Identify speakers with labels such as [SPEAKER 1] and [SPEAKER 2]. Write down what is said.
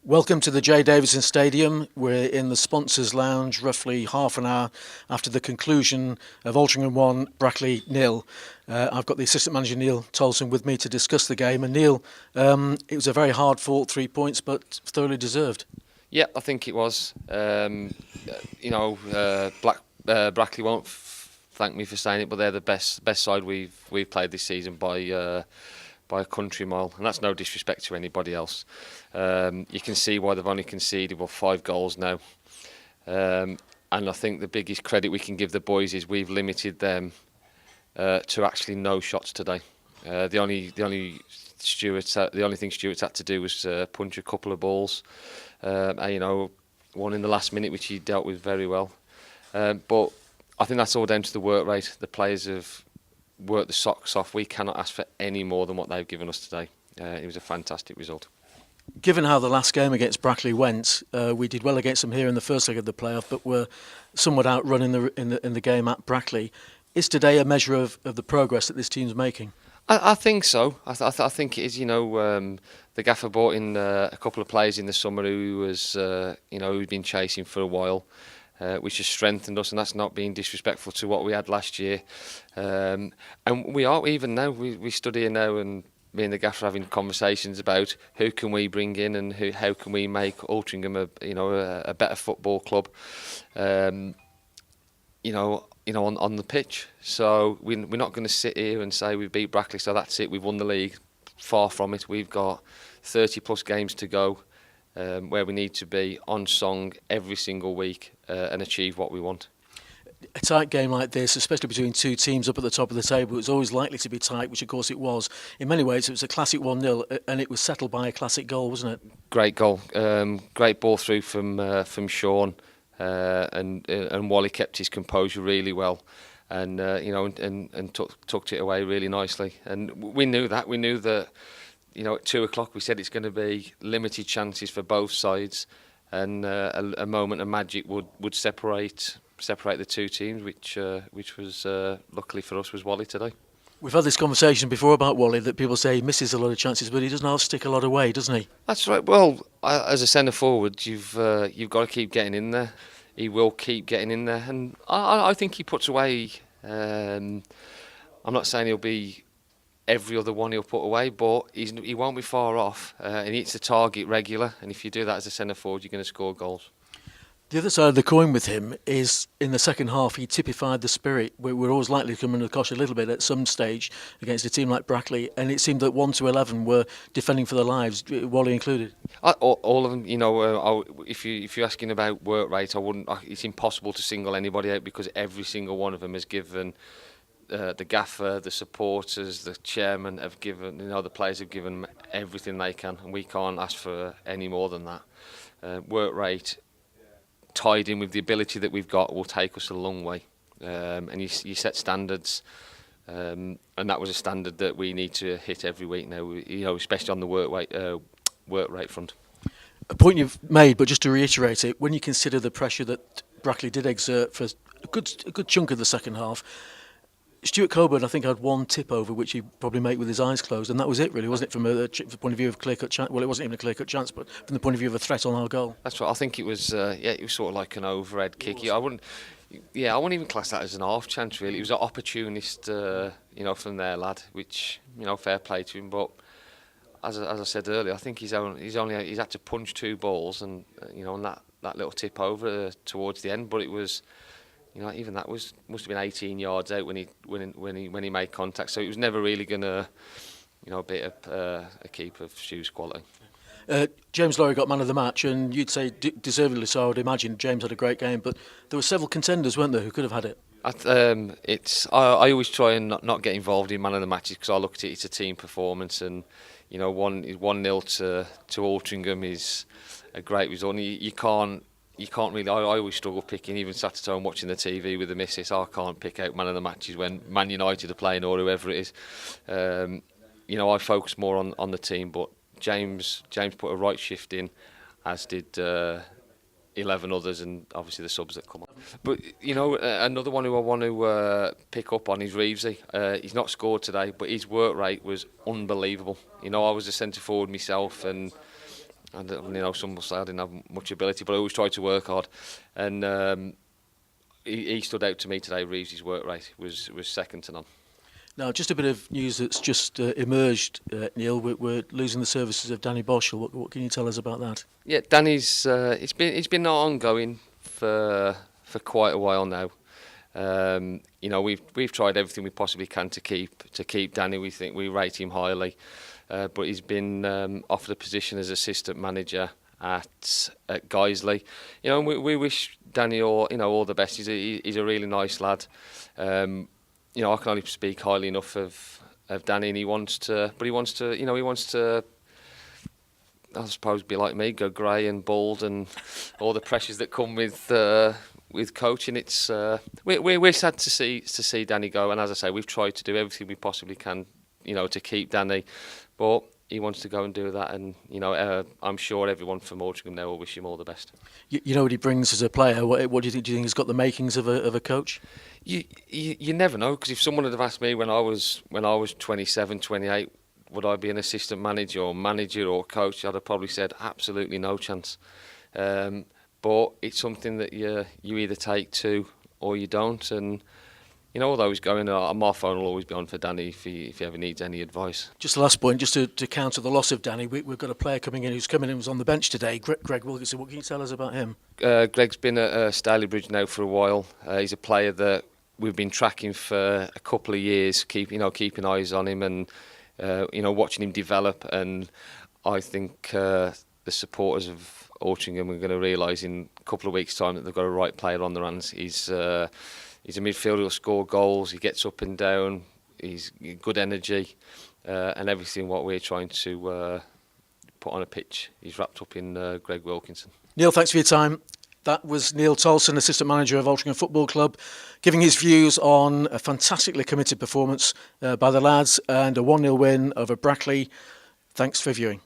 [SPEAKER 1] Welcome to the J Davison Stadium. We're in the sponsors' lounge roughly half an hour after the conclusion of Altrincham 1, Brackley 0. I've got the assistant manager Neil Tolson with me to discuss the game. And Neil, it was a very hard fought 3 points, but thoroughly deserved.
[SPEAKER 2] Yeah, I think it was. Brackley won't thank me for saying it, but they're the best side we've played this season by a country mile, and that's no disrespect to anybody else. You can see why they've only conceded 5 goals now, and I think the biggest credit we can give the boys is we've limited them to actually no shots today. The only thing Stewart's had to do was punch a couple of balls. One in the last minute which he dealt with very well. But I think that's all down to the work rate. The players have worked the socks off. We cannot ask for any more than what they've given us today. It was a fantastic result.
[SPEAKER 1] Given how the last game against Brackley went, we did well against them here in the first leg of the playoff, but were somewhat outrun in the game at Brackley. Is today a measure of the progress that this team's making?
[SPEAKER 2] I think so. I think it is. The gaffer brought in a couple of players in the summer who who'd been chasing for a while, which has strengthened us, and that's not being disrespectful to what we had last year. And we are, even now, we stood here now, and me and the gaffer having conversations about who can we bring in and how can we make Altrincham a better football club. On the pitch. So we're not going to sit here and say we beat Brackley, so that's it, we've won the league. Far from it. We've got 30 plus games to go, where we need to be on song every single week and achieve what we want.
[SPEAKER 1] A tight game like this, especially between two teams up at the top of the table, it's always likely to be tight, which of course it was. In many ways it was a classic 1-0 and it was settled by a classic goal, wasn't it?
[SPEAKER 2] Great goal. Great ball through from Sean. And Wally kept his composure really well, and tucked it away really nicely. And we knew that. We knew that. At 2 o'clock we said it's going to be limited chances for both sides, and a moment of magic would separate the two teams, which was luckily for us was Wally today.
[SPEAKER 1] We've had this conversation before about Wally, that people say he misses a lot of chances, but he doesn't half stick a lot away, doesn't he?
[SPEAKER 2] That's right. Well, as a centre forward, you've got to keep getting in there. He will keep getting in there, and I think he puts away. I'm not saying he'll be every other one he'll put away, but he won't be far off. And he hits the target regular, and if you do that as a centre forward, you're going to score goals.
[SPEAKER 1] The other side of the coin with him is in the second half he typified the spirit. We're always likely to come under the cosh a little bit at some stage against a team like Brackley, and it seemed that 1 to 11 were defending for their lives, Wally included.
[SPEAKER 2] All of them, if you're asking about work rate, it's impossible to single anybody out, because every single one of them has given the gaffer, the supporters, the chairman have given, the players have given everything they can, and we can't ask for any more than that. Work rate tied in with the ability that we've got will take us a long way, and you set standards, and that was a standard that we need to hit every week now, especially on the work rate front.
[SPEAKER 1] A point you've made, but just to reiterate it, when you consider the pressure that Brackley did exert for a good chunk of the second half, Stuart Coburn, I think, had one tip over which he'd probably make with his eyes closed, and that was it, really, wasn't it, from the point of view of clear-cut chance? Well, it wasn't even a clear-cut chance, but from the point of view of a threat on our goal.
[SPEAKER 2] That's right. I think it was, it was sort of like an overhead kick. I wouldn't even class that as an half chance, really. It was an opportunist, from their lad, which, fair play to him. But as I said earlier, I think he's had to punch 2 balls, and on that little tip over towards the end. But it was. Even that must have been 18 yards out when he made contact. So it was never really going to, be a keep of Stu's quality.
[SPEAKER 1] James Lowry got man of the match, and you'd say deservedly so. I would imagine James had a great game, but there were several contenders, weren't there, who could have had it?
[SPEAKER 2] I always try and not get involved in man of the matches, because I look at it's a team performance, and 1-0 to Altrincham is a great result. You can't really. I always struggle picking, even sat at home watching the TV with the missus. I can't pick out man of the matches when Man United are playing or whoever it is. I focus more on the team, but James put a right shift in, as did 11 others, and obviously the subs that come on. But another one who I want to pick up on is Reevesy. He's not scored today, but his work rate was unbelievable. I was a centre forward myself, and Some will say I didn't have much ability, but I always tried to work hard. And he stood out to me today. Reeves' work rate was second to none.
[SPEAKER 1] Now, just a bit of news that's just emerged, Neil. We're losing the services of Danny Boshell. What can you tell us about that?
[SPEAKER 2] Yeah, Danny's it's been ongoing for quite a while now. We've tried everything we possibly can to keep Danny. We rate him highly, but he's been offered a position as assistant manager at Guiseley. We wish Danny all the best. He's a really nice lad. I can only speak highly enough of Danny, and he wants to, I suppose, be like me, go grey and bald, and all the pressures that come with coaching. It's we're sad to see Danny go, and as I say, we've tried to do everything we possibly can, to keep Danny, but he wants to go and do that, and I'm sure everyone from Altrincham now will wish him all the best.
[SPEAKER 1] You know what he brings as a player. What do you think? Do you think he's got the makings of a coach?
[SPEAKER 2] You never know, because if someone had have asked me when I was 27, 28, would I be an assistant manager or coach, I'd have probably said absolutely no chance. But it's something that you either take to or you don't. And although he's going, my phone will always be on for Danny if he ever needs any advice.
[SPEAKER 1] Just the last point, just to counter the loss of Danny, we've got a player coming in who's come in and was on the bench today, Greg Wilkinson. What can you tell us about him?
[SPEAKER 2] Greg's been at Stalybridge now for a while. He's a player that we've been tracking for a couple of years, keeping eyes on him and watching him develop. And I think the supporters of Altrincham are going to realise in a couple of weeks' time that they've got a right player on their hands. He's a midfielder who'll score goals. He gets up and down. He's good energy, and everything what we're trying to put on a pitch. He's wrapped up in Greg Wilkinson.
[SPEAKER 1] Neil, thanks for your time. That was Neil Tolson, assistant manager of Altrincham Football Club, giving his views on a fantastically committed performance by the lads and a 1-0 win over Brackley. Thanks for viewing.